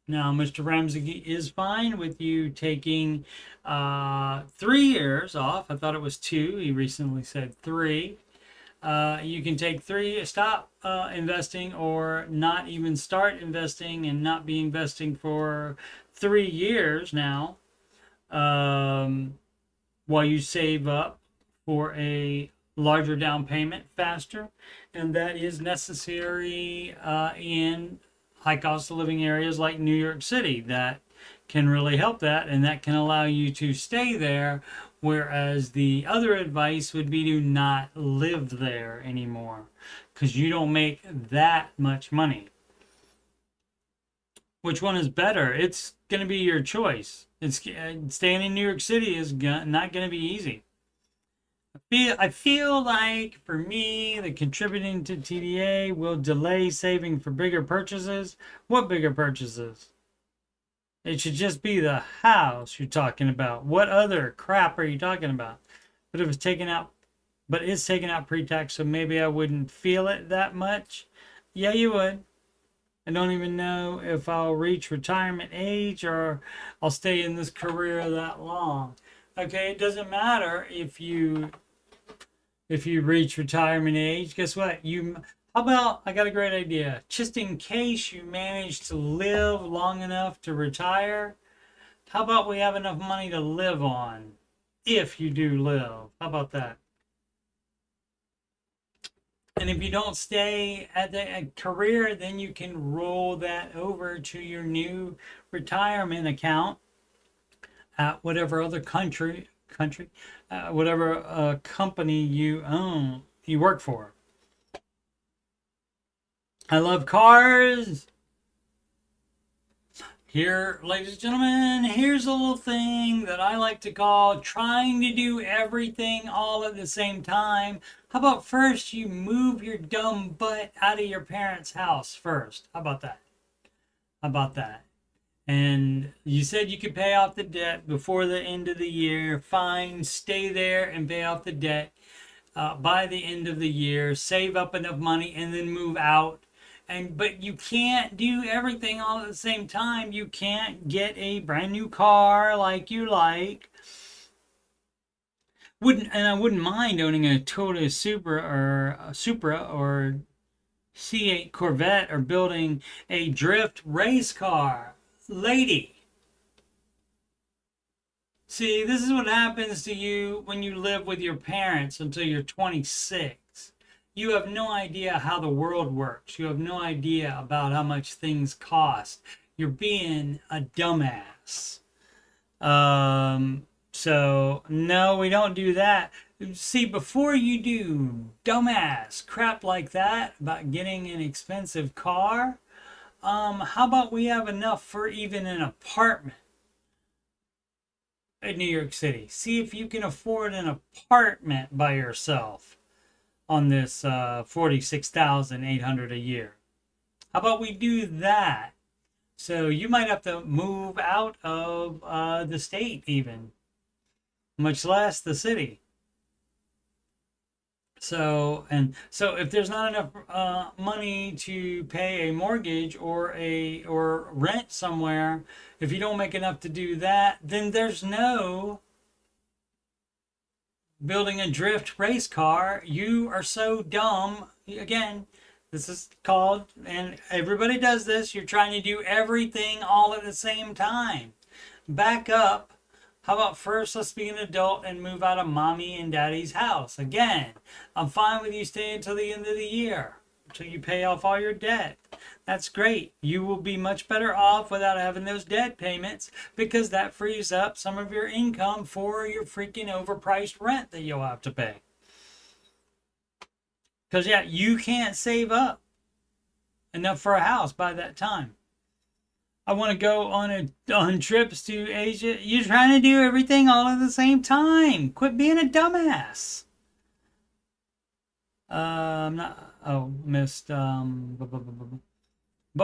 Now, Mr. Ramsey is fine with you taking 3 years off. I thought it was 2. He recently said 3. You can take 3, stop investing or not even start investing and not be investing for 3 years now while you save up for a larger down payment faster. And that is necessary in high cost of living areas like New York City. That can really help that, and that can allow you to stay there, whereas the other advice would be to not live there anymore because you don't make that much money. Which one is better? It's going to be your choice. It's staying in New York City is not going to be easy. I feel like for me, the contributing to TDA will delay saving for bigger purchases. What bigger purchases? It should just be the house you're talking about. What other crap are you talking about? But if it's taken out, but it's taken out pre-tax, so maybe I wouldn't feel it that much. Yeah, you would. I don't even know if I'll reach retirement age or I'll stay in this career that long. Okay, it doesn't matter if you reach retirement age. Guess what? How about, I got a great idea. Just in case you manage to live long enough to retire, how about we have enough money to live on if you do live? How about that? And if you don't stay at the career, then you can roll that over to your new retirement account at whatever other whatever company you work for. I love cars. Here, ladies and gentlemen, here's a little thing that I like to call trying to do everything all at the same time. How about first you move your dumb butt out of your parents' house first? How about that? How about that? And you said you could pay off the debt before the end of the year. Fine, stay there and pay off the debt by the end of the year. Save up enough money and then move out. But you can't do everything all at the same time. You can't get a brand new car like you like. I wouldn't mind owning a Toyota Supra or C8 Corvette or building a drift race car. Lady. See, this is what happens to you when you live with your parents until you're 26. You have no idea how the world works. You have no idea about how much things cost. You're being a dumbass. So, no, we don't do that. See, before you do dumbass crap like that about getting an expensive car, how about we have enough for even an apartment in New York City? See if you can afford an apartment by yourself on this 46,800 a year. How about we do that? So you might have to move out of the state even, much less the city. So if there's not enough money to pay a mortgage or rent somewhere, if you don't make enough to do that, then there's no building a drift race car. You are so dumb. Again, this is called, and everybody does this, you're trying to do everything all at the same time. Back up. How about first let's be an adult and move out of mommy and daddy's house? Again, I'm fine with you staying until the end of the year, until you pay off all your debt. That's great. You will be much better off without having those debt payments because that frees up some of your income for your freaking overpriced rent that you'll have to pay. Because, yeah, you can't save up enough for a house by that time. I want to go on trips to Asia. You're trying to do everything all at the same time. Quit being a dumbass. I'm not. Oh, missed. But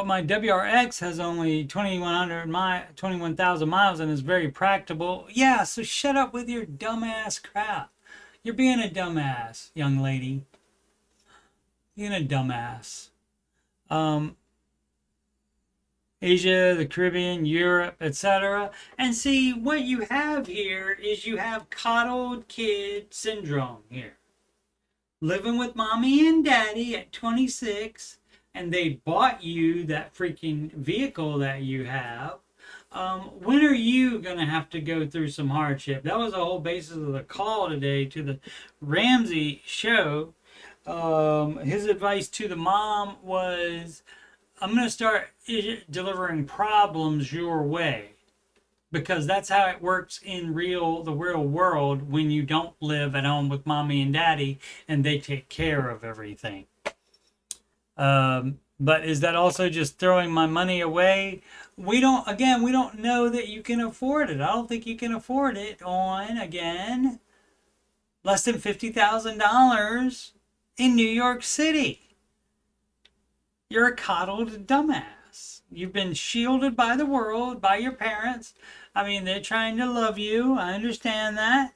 my WRX has only 21,000 miles and is very practical. Yeah, so shut up with your dumbass crap. You're being a dumbass, young lady. Being a dumbass. Asia, the Caribbean, Europe, etc. And see, what you have here is you have coddled kid syndrome here. Living with mommy and daddy at 26, and they bought you that freaking vehicle that you have. When are you going to have to go through some hardship? That was the whole basis of the call today to the Ramsey show. His advice to the mom was, I'm going to start delivering problems your way, because that's how it works in the real world when you don't live at home with mommy and daddy and they take care of everything. But is that also just throwing my money away? We don't know that you can afford it. I don't think you can afford it on, again, less than $50,000 in New York City. You're a coddled dumbass. You've been shielded by the world, by your parents. I mean, they're trying to love you. I understand that.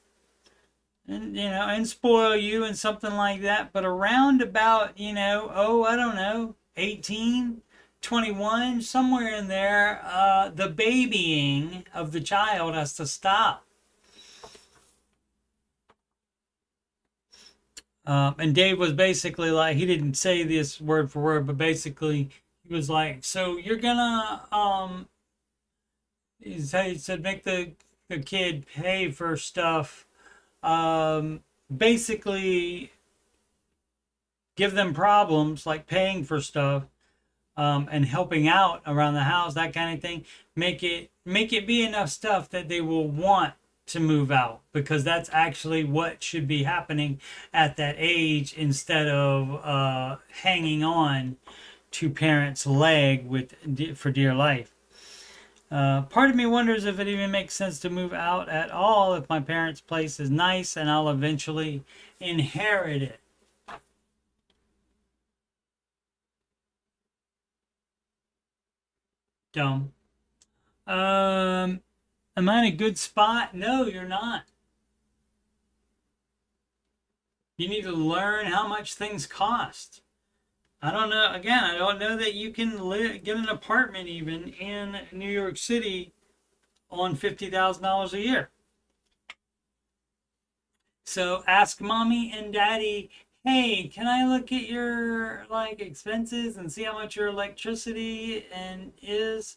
And, and spoil you and something like that. But around about, I don't know, 18, 21, somewhere in there, the babying of the child has to stop. And Dave was basically like, he didn't say this word for word, but basically he was like, so you're gonna, he said, make the kid pay for stuff, basically give them problems like paying for stuff, and helping out around the house, that kind of thing. Make it be enough stuff that they will want to move out, because that's actually what should be happening at that age, instead of hanging on to parents' leg for dear life. Part of me wonders if it even makes sense to move out at all if my parents' place is nice and I'll eventually inherit it. Dumb. Am I in a good spot? No, you're not. You need to learn how much things cost. I don't know. Again, I don't know that you can get an apartment even in New York City on $50,000 a year. So ask mommy and daddy, hey, can I look at your expenses and see how much your electricity is,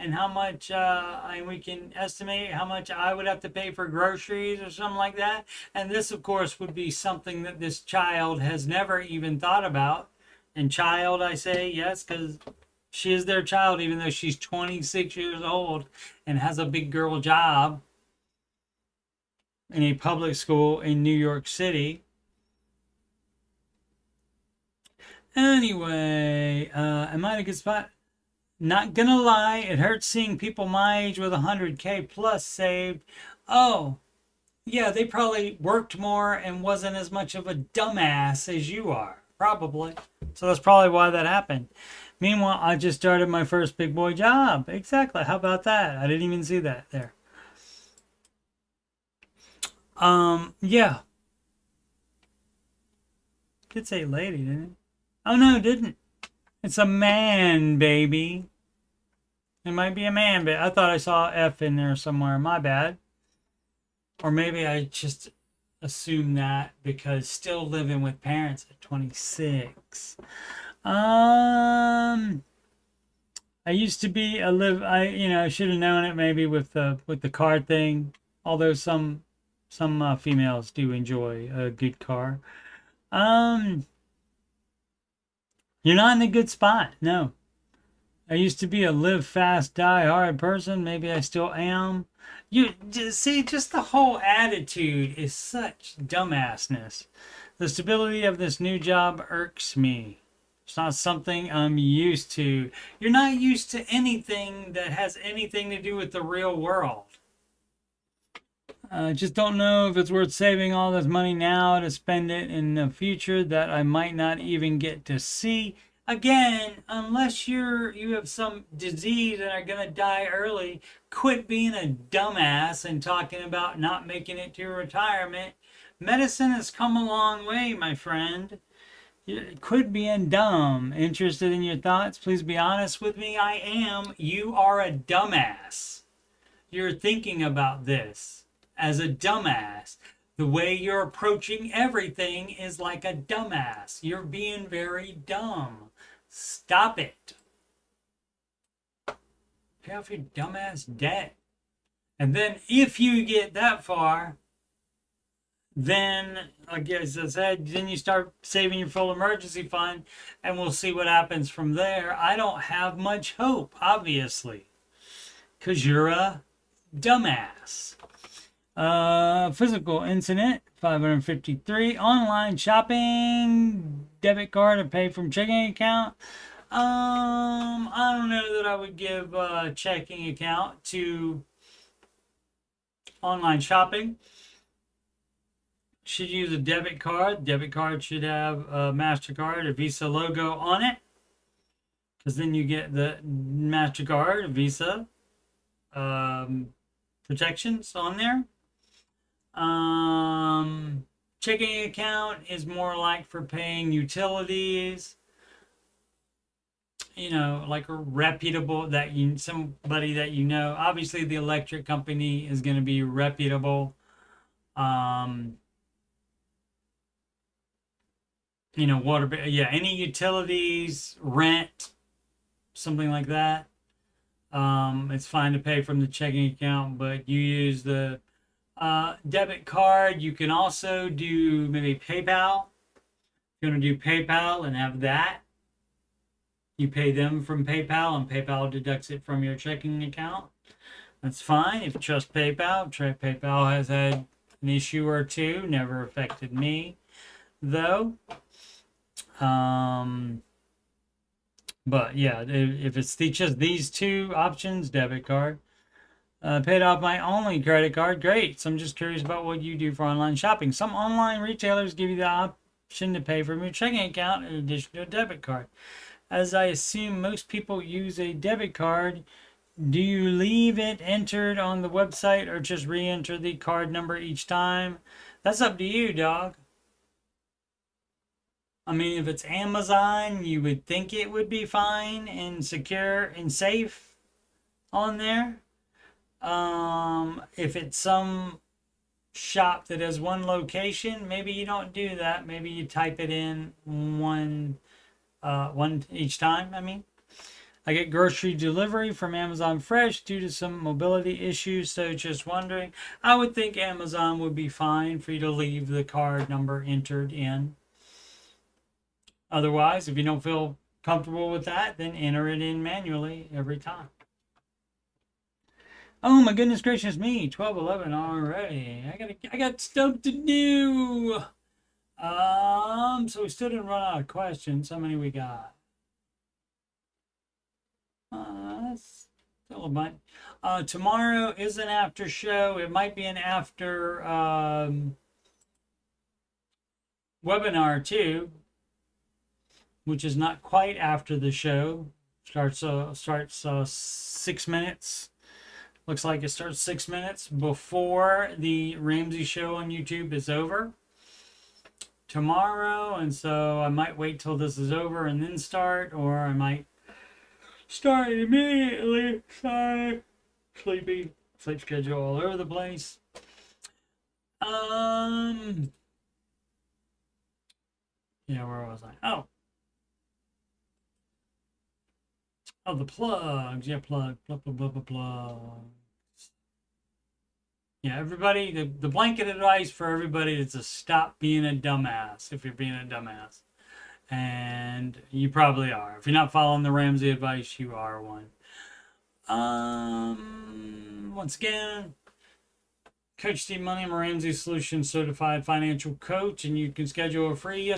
and how much we can estimate how much I would have to pay for groceries or something like that. And this, of course, would be something that this child has never even thought about. And child, I say, yes, because she is their child, even though she's 26 years old and has a big girl job. in a public school in New York City. Anyway, am I in a good spot? Not gonna lie, it hurts seeing people my age with 100K plus saved. Oh, yeah, they probably worked more and wasn't as much of a dumbass as you are. Probably. So that's probably why that happened. Meanwhile, I just started my first big boy job. Exactly. How about that? I didn't even see that there. Yeah. Did say lady, didn't it? Oh no, it didn't. It's a man, baby. It might be a man, but I thought I saw F in there somewhere. My bad. Or maybe I just assumed that because still living with parents at 26. I used to be I should have known it maybe with the card thing. Although some females do enjoy a good car. You're not in a good spot. No. I used to be a live fast, die hard person. Maybe I still am. You see, just the whole attitude is such dumbassness. The stability of this new job irks me. It's not something I'm used to. You're not used to anything that has anything to do with the real world. I just don't know if it's worth saving all this money now to spend it in the future that I might not even get to see. Again, unless you have some disease and are going to die early, quit being a dumbass and talking about not making it to retirement. Medicine has come a long way, my friend. Quit being dumb. Interested in your thoughts? Please be honest with me. I am. You are a dumbass. You're thinking about this as a dumbass. The way you're approaching everything is like a dumbass. You're being very dumb. Stop it. Pay off your dumbass debt. And then if you get that far, then, as I said, then you start saving your full emergency fund and we'll see what happens from there. I don't have much hope, obviously, because you're a dumbass. Physical incident, 553. Online shopping, debit card or pay from checking account. I don't know that I would give a checking account to online shopping. Should use a debit card. Debit card should have a MasterCard, a Visa logo on it. Because then you get the MasterCard, Visa protections on there. Checking account is more like for paying utilities, like a reputable somebody that you know. Obviously the electric company is going to be reputable. Water, any utilities, rent, something like that. It's fine to pay from the checking account, but you use the debit card. You can also do maybe PayPal. If you want to do PayPal and have that, you pay them from PayPal and PayPal deducts it from your checking account. That's fine. If you trust PayPal, PayPal has had an issue or two. Never affected me, though. But yeah, if it's just these two options, debit card. Paid off my only credit card. Great. So I'm just curious about what you do for online shopping. Some online retailers give you the option to pay from your checking account in addition to a debit card. As I assume most people use a debit card, do you leave it entered on the website or just re-enter the card number each time? That's up to you, dog. I mean, if it's Amazon, you would think it would be fine and secure and safe on there. If it's some shop that has one location, maybe you don't do that. Maybe you type it in one each time. I get grocery delivery from Amazon Fresh due to some mobility issues, so just wondering. I would think Amazon would be fine for you to leave the card number entered in. Otherwise, if you don't feel comfortable with that, then enter it in manually every time. Oh my goodness gracious me, 12:11 already. I got stuff to do. So we still didn't run out of questions. How many we got? That's still a bunch. Tomorrow is an after show. It might be an after webinar too, which is not quite after the show. Starts 6 minutes. Looks like it starts 6 minutes before the Ramsey show on YouTube is over tomorrow, and so I might wait till this is over and then start, or I might start immediately. Sorry, sleep schedule all over the place. Yeah, where was I? Oh, the plugs. Yeah, plug. Yeah, everybody, the blanket advice for everybody is to stop being a dumbass if you're being a dumbass. And you probably are. If you're not following the Ramsey advice, you are one. Once again, Coach Steve Money, I'm a Ramsey Solutions certified financial coach, and you can schedule a free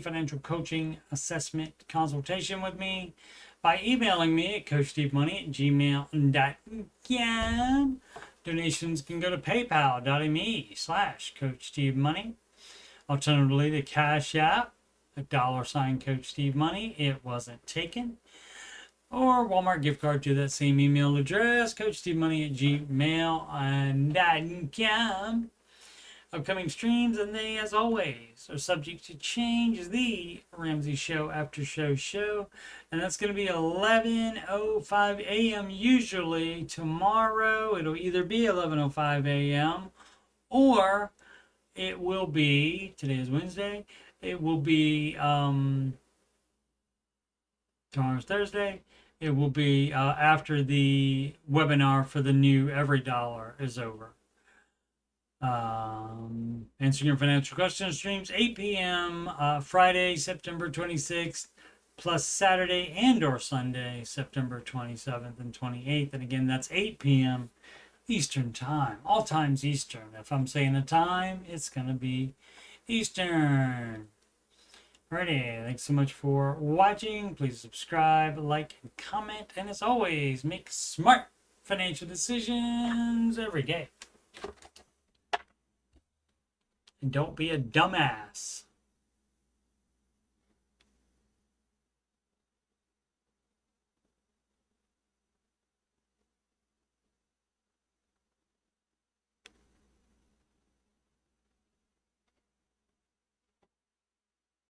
financial coaching assessment consultation with me by emailing me at coachstevemoney@gmail.com. Donations can go to paypal.me/CoachSteveMoney. Alternatively, to CashApp, $, Coach Steve Money. It wasn't taken. Or Walmart gift card to that same email address, coachstevemoney@gmail.com. Upcoming streams, and they, as always, are subject to change. The Ramsey Show After Show, and that's going to be 11:05 a.m. usually. Tomorrow, it'll either be 11:05 a.m. or it will be, today is Wednesday, it will be, tomorrow's Thursday, it will be after the webinar for the new Every Dollar is over. Answering your financial questions streams 8 p.m. Friday, September 26th, plus Saturday and or Sunday, September 27th and 28th. And again, that's 8 p.m. Eastern time. All times Eastern. If I'm saying a time, it's going to be Eastern. Alrighty, thanks so much for watching. Please subscribe, like, and comment. And as always, make smart financial decisions every day. And don't be a dumbass.